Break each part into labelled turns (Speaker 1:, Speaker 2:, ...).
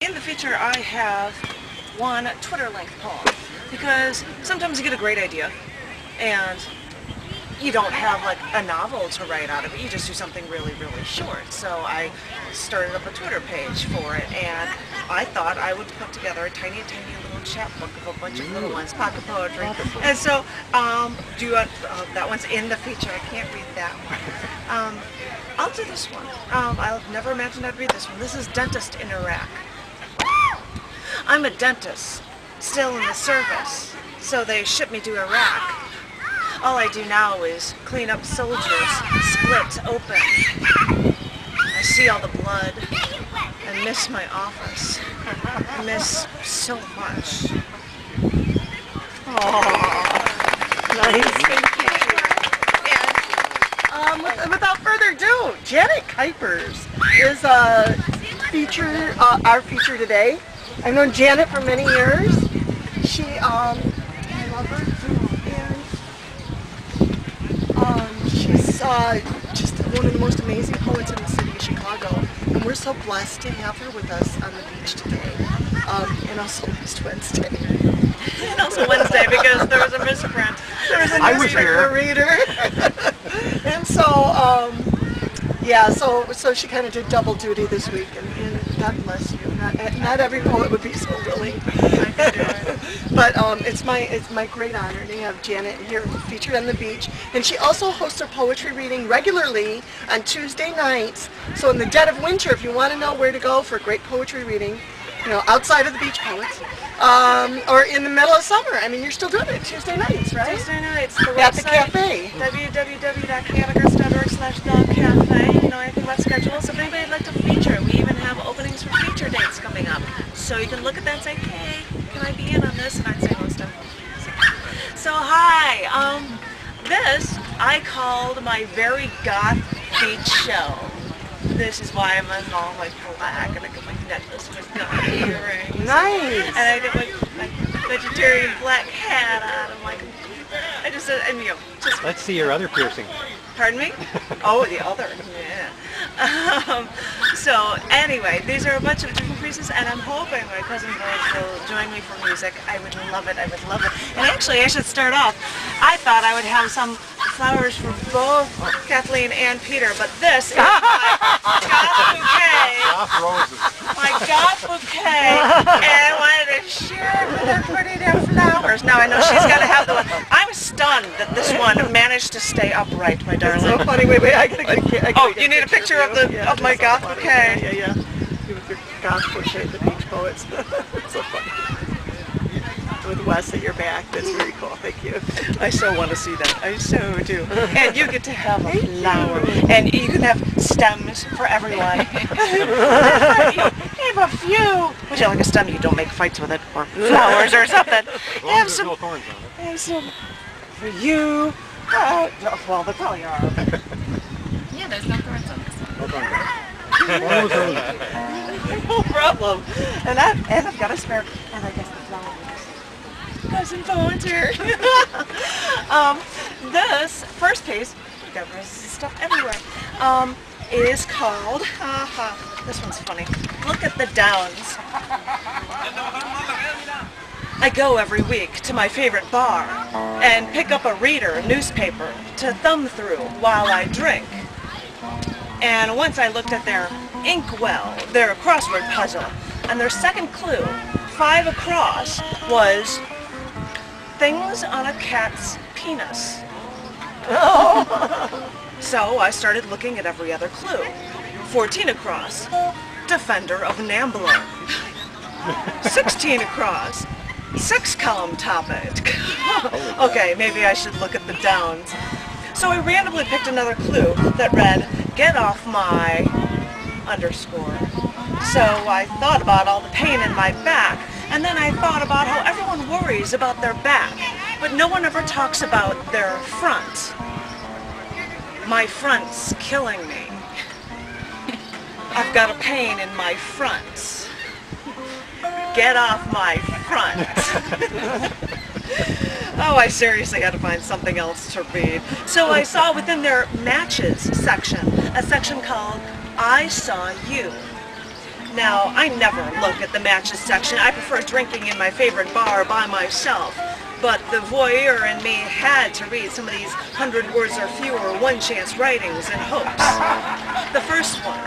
Speaker 1: In the feature I have one Twitter length poem because sometimes you get a great idea and you don't have like a novel to write out of it, you just do something really short. So I started up a Twitter page for it and I thought I would put together a tiny little chapbook of a bunch of little ones, pocket poetry. And so that one's in the feature, I can't read that one. I'll do this one. I'll never imagined I'd read this one. This is Dentist in Iraq. I'm a dentist, still in the service, so they shipped me to Iraq. All I do now is clean up soldiers, split open. I see all the blood and miss my office. I miss so much.
Speaker 2: Aww, nice. And without further ado, Janet Kuypers is our feature today. I've known Janet for many years. I love her, and she's just one of the most amazing poets in the city of Chicago. And we're so blessed to have her with us on the beach today, and also next Wednesday.
Speaker 1: And also Wednesday because there was a misprint.
Speaker 2: There was a newspaper reader. And so, so she kind of did double duty this week, and God bless you. Not every poet would be so willing. But it's my great honor to have Janet here featured on the beach. And she also hosts her poetry reading regularly on Tuesday nights. So in the dead of winter, if you want to know where to go for a great poetry reading, outside of the beach poets, or in the middle of summer. I mean, you're still doing it Tuesday nights, right?
Speaker 1: Tuesday nights. The
Speaker 2: at the cafe.
Speaker 1: www.canadagrass.org/thecafe. You know anything about schedules? If anybody'd like to feature, we even have openings for feature dates coming up. So you can look at that and say, hey, can I be in on this? And I'd say most definitely. So hi, this I called my very goth beach show. This is why I'm in all like black and I got my necklace with goth earrings.
Speaker 2: Nice.
Speaker 1: And I got my vegetarian black hat on. I'm like, I just said, just.
Speaker 3: Let's see your other piercing.
Speaker 1: Pardon me? Oh, the other, yeah. So anyway, these are a bunch of different pieces, and I'm hoping my cousin George will join me for music. I would love it. And actually, I should start off. I thought I would have some flowers for both Kathleen and Peter, but this is my goth bouquet. My goth bouquet, and I wanted to share it with her pretty damn flowers. Now I know she's got to have the one. I'm stunned that this one managed to stay upright, my darling.
Speaker 2: That's so funny. Wait, I gotta
Speaker 1: oh, you need a picture of my goth bouquet.
Speaker 2: Yeah. With your goth bouquet, the beach poets. So funny. With Wes at your back. That's very cool. Thank you.
Speaker 1: I so want to see that. I so do. And you get to have a flower. And you can have stems for everyone. Have a few. Would you like a stem? You don't make fights with it. Or flowers or something. Have some.
Speaker 3: No thorns on it.
Speaker 1: Have some for you. Well, there probably are.
Speaker 4: Yeah, there's no thorns on this.
Speaker 1: No problem. And I've got a spare. And I guess the flowers. Cousin volunteer. This first piece, we got stuff everywhere, is called, this one's funny, Look at the Downs. I go every week to my favorite bar and pick up a reader, a newspaper, to thumb through while I drink. And once I looked at their inkwell, their crossword puzzle, and their second clue, 5 across, was things on a cat's penis. So I started looking at every other clue. 14 across, defender of Nambler. 16 across, 6-column topic. Okay, maybe I should look at the downs. So I randomly picked another clue that read, get off my underscore. So I thought about all the pain in my back, and then I thought about how everyone worries about their back, but no one ever talks about their front. My front's killing me. I've got a pain in my front. Get off my front. Oh, I seriously had to find something else to read. So I saw within their matches section, a section called I Saw You. Now, I never look at the matches section. I prefer drinking in my favorite bar by myself. But the voyeur in me had to read some of these 100 words or fewer one-chance writings in hopes. The first one.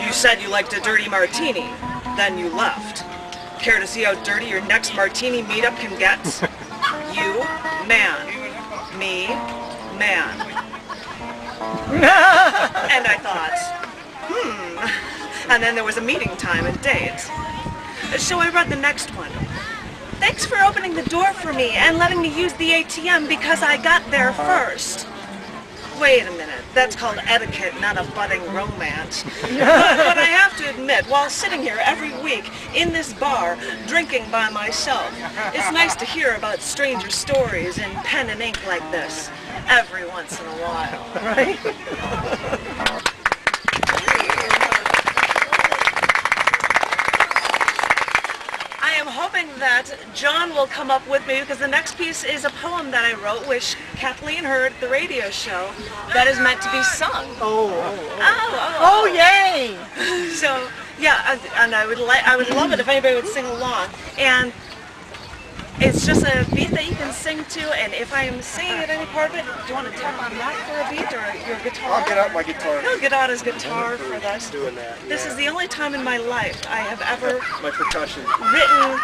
Speaker 1: You said you liked a dirty martini, then you left. Care to see how dirty your next martini meetup can get? You, man. Me, man. And I thought, And then there was a meeting time and date. So I read the next one. Thanks for opening the door for me and letting me use the ATM because I got there first. Wait a minute, that's called etiquette, not a budding romance. But I have to admit, while sitting here every week in this bar, drinking by myself, it's nice to hear about stranger stories in pen and ink like this, every once in a while.
Speaker 2: Right?
Speaker 1: I am hoping that John will come up with me because the next piece is a poem that I wrote, which Kathleen heard at the radio show, that is meant to be sung.
Speaker 2: Oh, yay!
Speaker 1: So yeah, and I would love it if anybody would sing along. And it's just a beat that you can sing to, and if I'm singing at any part of it, do you want to tap on that for a beat or your guitar?
Speaker 3: I'll get out my guitar.
Speaker 1: He'll get out his guitar for this.
Speaker 3: Doing that.
Speaker 1: This is the only time in my life I have ever
Speaker 3: My percussion.
Speaker 1: written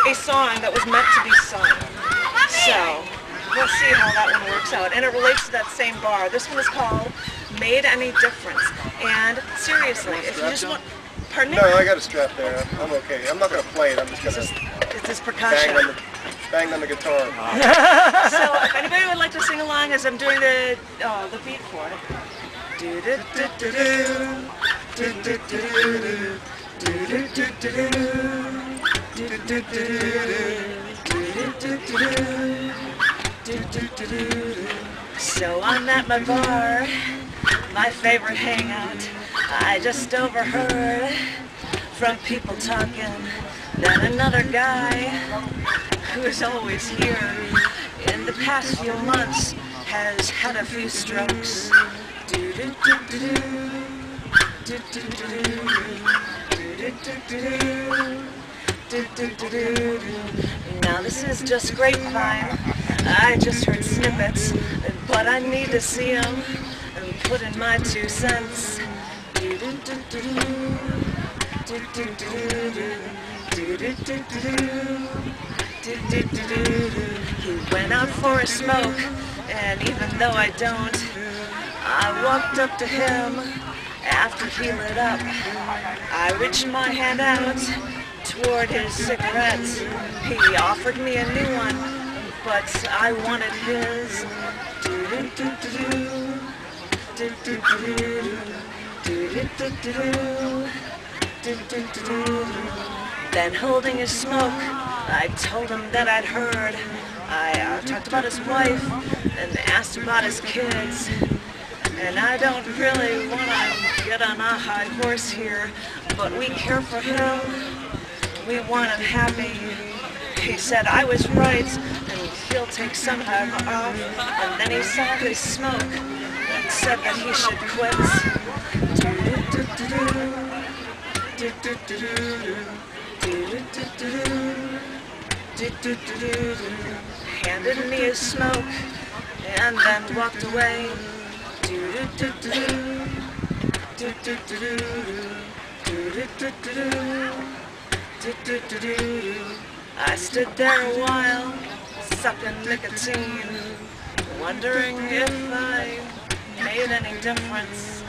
Speaker 1: a song that was meant to be sung. So we'll see how that one works out. And it relates to that same bar. This one is called Made Any Difference. And seriously, if you just want... Pardon me?
Speaker 3: No, I got a strap there. I'm okay. I'm not going to play it. I'm just going to
Speaker 1: It's this percussion.
Speaker 3: bang on the guitar.
Speaker 1: So if anybody would like to sing along as I'm doing the beat for it. So I'm at my bar, my favorite hangout. I just overheard from people talking that another guy who's always here in the past few months has had a few strokes. Now this is just grapevine. I just heard snippets, but I need to see him and put in my 2 cents. He went out for a smoke, and even though I don't, I walked up to him after he lit up. I reached my hand out toward his cigarette. He offered me a new one, but I wanted his. Then holding his smoke, I told him that I'd heard. I talked about his wife and asked about his kids. And I don't really want to get on a high horse here, but we care for him. We want him happy. He said I was right, and he'll take some time off. And then he saw his smoke and said that he should quit. Handed me his smoke and then walked away. I stood there a while, sucking nicotine, wondering if I made any difference.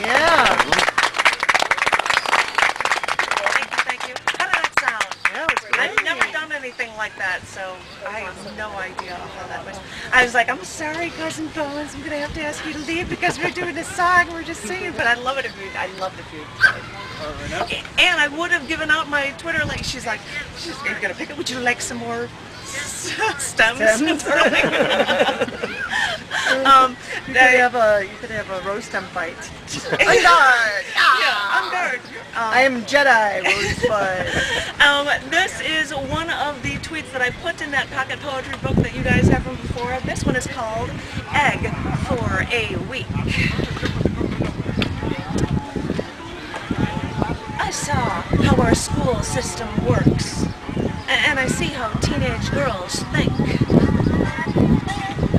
Speaker 2: Yeah.
Speaker 1: Thank you. How did that sound?
Speaker 2: That was great.
Speaker 1: I've never done anything like that, so I have no idea how that was. I was like, I'm sorry, Cousin Bones, I'm gonna have to ask you to leave because we're doing this song, we're just singing. But I'd love it if you played. And I would have given out my Twitter link. She's like, are you gonna pick it? Would you like some more stems?
Speaker 2: You could have a rose stem fight. I'm guard.
Speaker 1: Yeah, I'm guard.
Speaker 2: I am Jedi rose fight.
Speaker 1: This is one of the Twitter tweets that I put in that pocket poetry book that you guys have from before. This one is called Egg for a Week. I saw how our school system works, and I see how teenage girls think.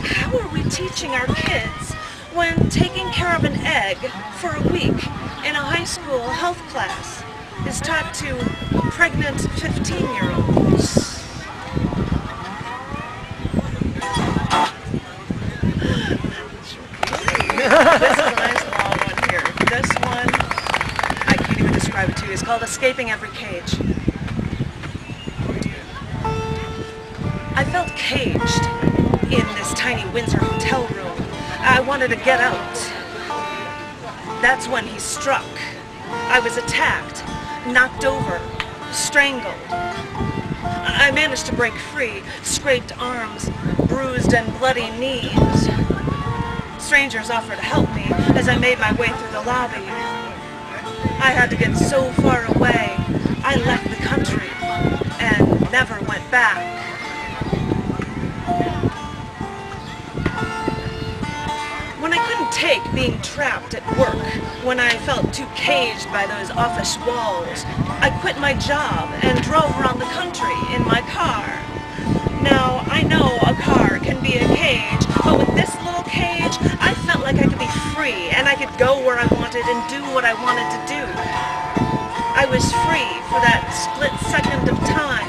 Speaker 1: How are we teaching our kids when taking care of an egg for a week in a high school health class is taught to pregnant 15-year-olds? This is a nice long one here. This one, I can't even describe it to you. It's called Escaping Every Cage. I felt caged in this tiny Windsor hotel room. I wanted to get out. That's when he struck. I was attacked, knocked over, strangled. I managed to break free, scraped arms, bruised and bloody knees. Strangers offered to help me as I made my way through the lobby. I had to get so far away, I left the country and never went back. When I couldn't take being trapped at work, when I felt too caged by those office walls, I quit my job and drove around the country in my car. Now, I know a car can be a cage, but with this little cage, I felt like I could be free and I could go where I wanted and do what I wanted to do. I was free for that split second of time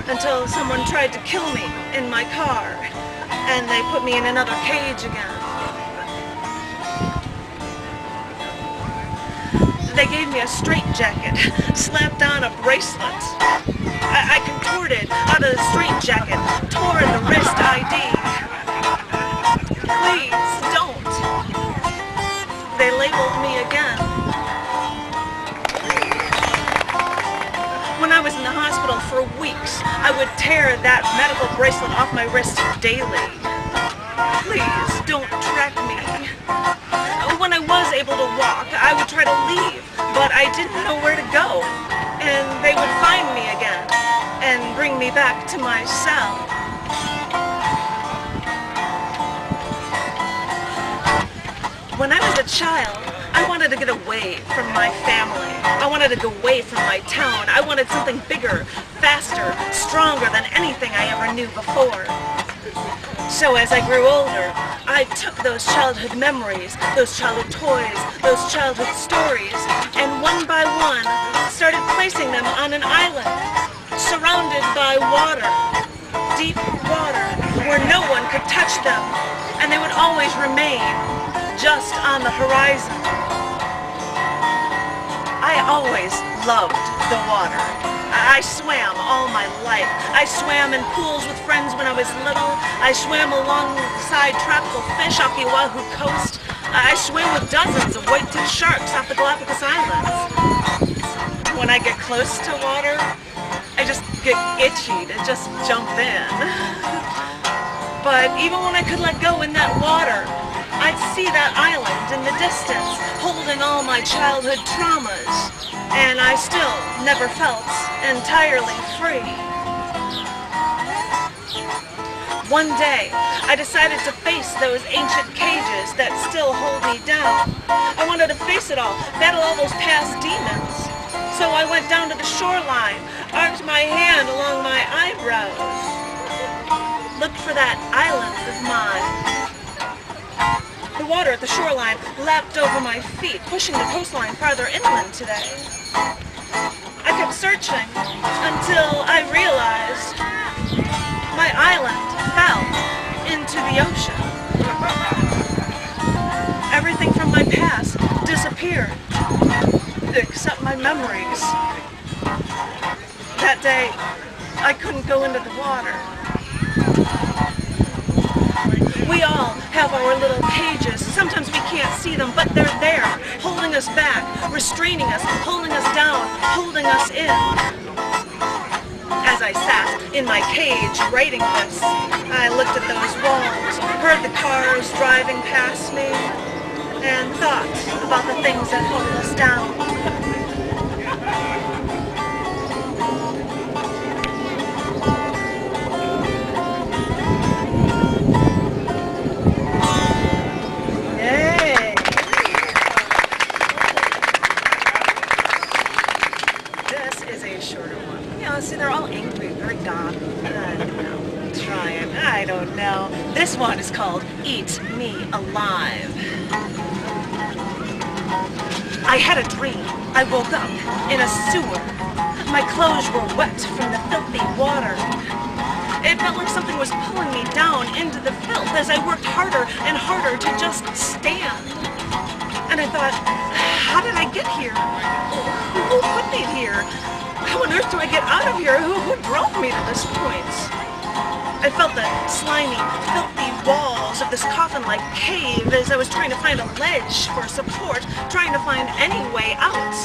Speaker 1: until someone tried to kill me in my car and they put me in another cage again. They gave me a straitjacket, slapped on a bracelet. I contorted out of the straitjacket, tore the wrist ID. Please don't. They labeled me again. When I was in the hospital for weeks, I would tear that medical bracelet off my wrist daily. Please don't track me. When I was able to walk, I would try to leave, but I didn't know where to go. And they would find me again and bring me back to my cell. When I was a child, I wanted to get away from my family. I wanted to go away from my town. I wanted something bigger, faster, stronger than anything I ever knew before. So as I grew older, I took those childhood memories, those childhood toys, those childhood stories, and one by one started placing them on an island, surrounded by water, deep water, where no one could touch them, and they would always remain just on the horizon. I always loved the water. I swam all my life. I swam in pools with friends when I was little. I swam alongside tropical fish off the Oahu coast. I swam with dozens of white-tipped sharks off the Galapagos Islands. When I get close to water, I just get itchy to just jump in. But even when I could let go in that water, I'd see that island in the distance, holding all my childhood traumas, and I still never felt entirely free. One day, I decided to face those ancient cages that still hold me down. I wanted to face it all, battle all those past demons. So I went down to the shoreline, arched my hand along my eyebrows, looked for that island of mine. The water at the shoreline lapped over my feet, pushing the coastline farther inland today. I kept searching until I realized my island fell into the ocean. Everything from my past disappeared, except my memories. That day, I couldn't go into the water. We all have our little cages. Sometimes we can't see them, but they're there, holding us back, restraining us, holding us down, holding us in. As I sat in my cage writing this, I looked at those walls, heard the cars driving past me, and thought about the things that hold us down. shorter one. Yeah, see, they're all angry, very goth. Trying. I don't know. This one is called Eat Me Alive. I had a dream. I woke up in a sewer. My clothes were wet from the filthy water. It felt like something was pulling me down into the filth as I worked harder and harder to just stand. And I thought, how did I get here? Who put me here? How on earth do I get out of here? Who drove me to this point? I felt the slimy, filthy walls of this coffin-like cave as I was trying to find a ledge for support, trying to find any way out.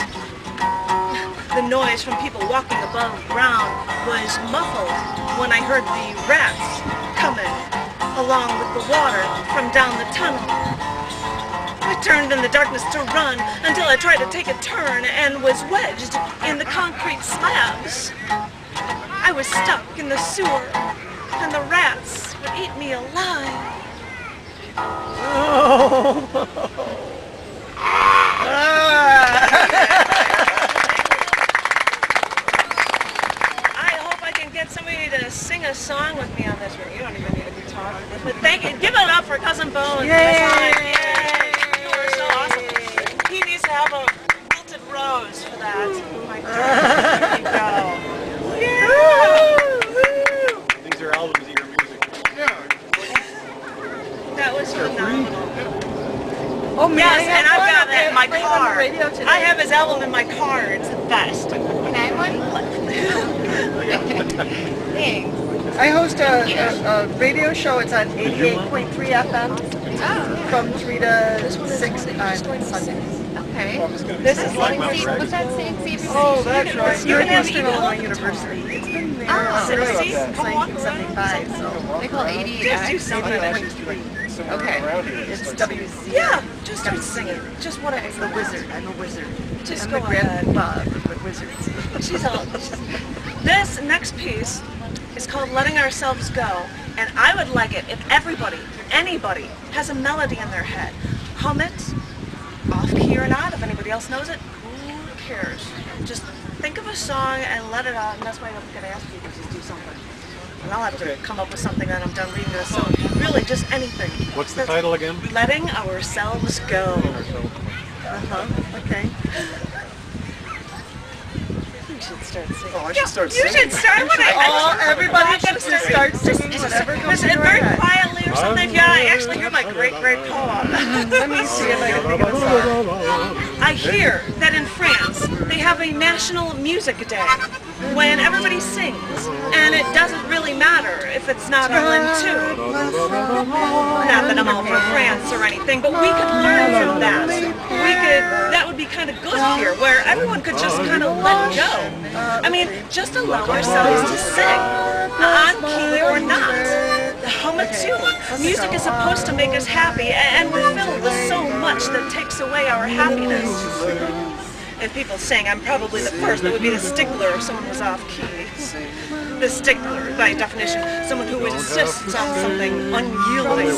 Speaker 1: The noise from people walking above ground was muffled when I heard the rats coming along with the water from down the tunnel. I turned in the darkness to run until I tried to take a turn and was wedged in the concrete slabs. I was stuck in the sewer, and the rats would eat me alive. I hope I can get somebody to sing a song with me on this one. You don't even need a guitar. But thank you. Give it up for Cousin Bones. Yay! You are so awesome. He needs to have a wilted rose for that. Oh my God. There you go. Yeah!
Speaker 3: These are albums of your music. Yeah.
Speaker 1: That was phenomenal.
Speaker 2: Oh man,
Speaker 1: Yes, and I've got
Speaker 2: it
Speaker 1: it in my
Speaker 2: on the
Speaker 1: car.
Speaker 2: radio today.
Speaker 1: I have his album in my car. It's the best.
Speaker 4: Can I have one? Thanks.
Speaker 2: I host a radio show. It's on 88.3 FM from 3 to 6 on Sundays.
Speaker 4: Okay.
Speaker 1: This is like
Speaker 4: What's that saying?
Speaker 2: Oh, that's right.
Speaker 1: You can have
Speaker 2: Eastern
Speaker 1: Eagle.
Speaker 2: Illinois University. It's been there
Speaker 1: See?
Speaker 2: since
Speaker 1: Come on.
Speaker 2: 1975, so
Speaker 4: They call 88.
Speaker 1: Just do something.
Speaker 4: Okay.
Speaker 3: Around here.
Speaker 2: it's WZ.
Speaker 1: Yeah, just start singing. Just whatever.
Speaker 2: I'm the wizard. I'm a wizard.
Speaker 1: Just
Speaker 2: I'm
Speaker 1: go
Speaker 2: the
Speaker 1: ahead.
Speaker 2: grandpa of the wizards.
Speaker 1: She's all. This next piece is called Letting Ourselves Go, and I would like it if everybody, anybody, has a melody in their head. Hum it, off key or not, if anybody else knows it, who cares? Just think of a song and let it out, and that's why I'm going to ask you to just do something. And I'll have to come up with something when I'm done reading this, so really just anything.
Speaker 3: What's the title again?
Speaker 1: Letting Ourselves Go.
Speaker 2: Okay.
Speaker 1: You should start singing.
Speaker 3: Oh, I should start
Speaker 1: You
Speaker 3: singing.
Speaker 1: should start with it.
Speaker 2: Everybody should start singing whatever comes
Speaker 1: Just
Speaker 2: to your
Speaker 1: very
Speaker 2: head.
Speaker 1: quietly or something. Yeah, actually, you're my great poem.
Speaker 2: Let me see if I can think of a song.
Speaker 1: I hear that in France they have a national music day when everybody sings, and it doesn't really matter if it's not all in tune. Not that I'm all for France or anything, but we could learn from that. That would be kind of good here, where everyone could just kind of let go. I mean, just allow ourselves to sing, on key or not. Hum a tune. Music is supposed to make us happy, and we're filled with so much that takes away our happiness. If people sing, I'm probably the first that would be the stickler if someone was off key. The stickler, by definition, someone who insists on something unyielding.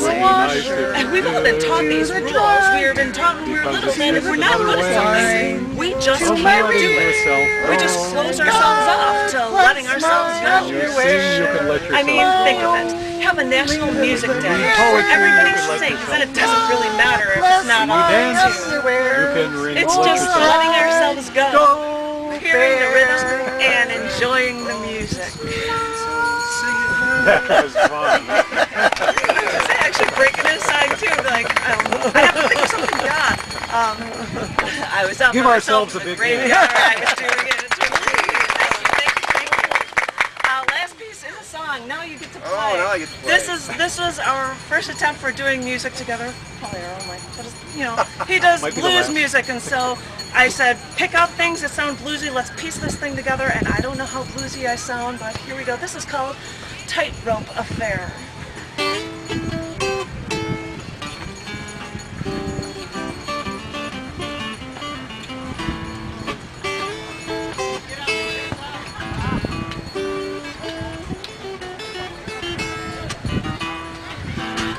Speaker 1: And we've all been taught these rules. We've been taught when we were little that if we're not good at something, we just can't do it. We just close ourselves off to letting ourselves go. I mean, think of it. Have a national music day where everybody sings, and it doesn't really matter if it's not on tune. It's just letting ourselves go, hearing the rhythm, and enjoying the music.
Speaker 3: That was fun.
Speaker 1: I was actually breaking this side too, like, I have to think of something, yeah. I was up
Speaker 3: Give
Speaker 1: on
Speaker 3: ourselves a
Speaker 1: the
Speaker 3: big
Speaker 1: graveyard, I was doing it. It's really thank you. Last piece is a song. Now you get to play.
Speaker 3: Oh, now I get to play.
Speaker 1: This was our first attempt for doing music together. Probably our only. But it's, you know, he does
Speaker 3: Might be the
Speaker 1: blues
Speaker 3: last.
Speaker 1: music, and so I said, pick out things that sound bluesy. Let's piece this thing together. And I don't know how bluesy I sound, but here we go. This is called Tightrope Affair.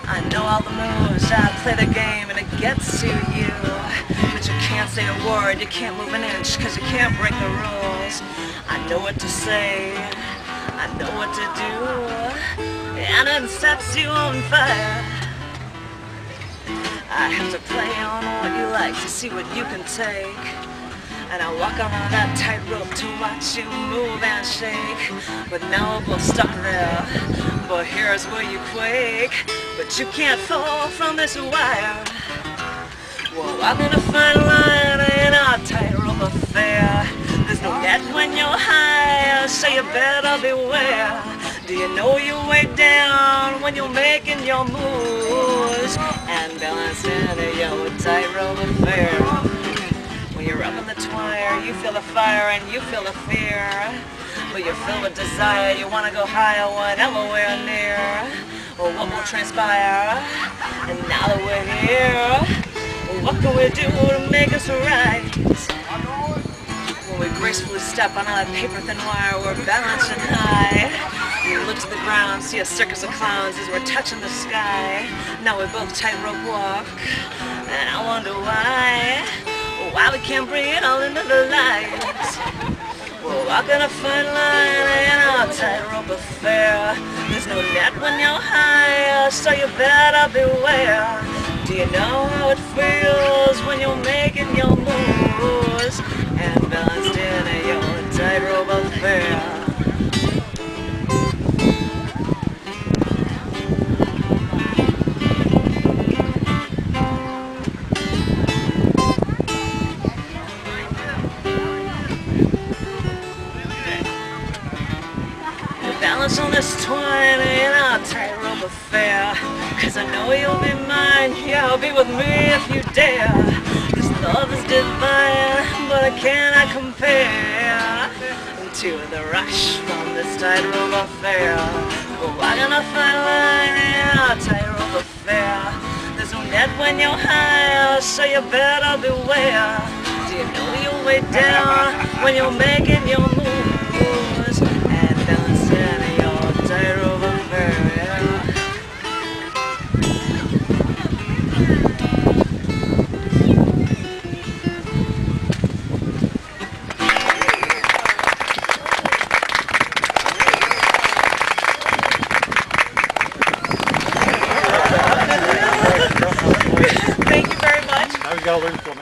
Speaker 1: I know all the moves, I play the game and it gets to you, but you can't can't say a word, you can't move an inch, cause you can't break the rules. I know what to say, I know what to do, and it sets you on fire. I have to play on what you like to see what you can take. And I walk on that tightrope to watch you move and shake. But now we're both stuck there, but here's where you quake. But you can't fall from this wire. Well, I'm in a fine line in our tightrope affair. There's no net when you're high, so you better beware. Do you know you way down when you're making your moves and balancing your tightrope affair? When you're up in the twire, you feel the fire and you feel the fear. But you're filled with desire, you want to go higher whenever we're near. Well, what will transpire? And now that we're here, what can we do to make us right? When we gracefully step on that paper thin wire, we're balancing high. You look to the ground, see a circus of clowns as we're touching the sky. Now we both tightrope walk, and I wonder why we can't bring it all into the light. We're walking a fine line in our tightrope affair. There's no net when you're high, so you better beware. Do you know how it feels when you're making your moves and balanced in your tightrope affair? Balance on this twine in our tightrope affair. Cause I know you'll be mine, yeah, I'll be with me if you dare. This love is divine, but I cannot compare to the rush from this tightrope affair. We're walking a fine line in our tightrope affair. There's no net when you're high, so you better beware. Do you know you're way down when you're making your moves and balancing your tightrope affair? Thank you very much.
Speaker 3: Now we gotta learn from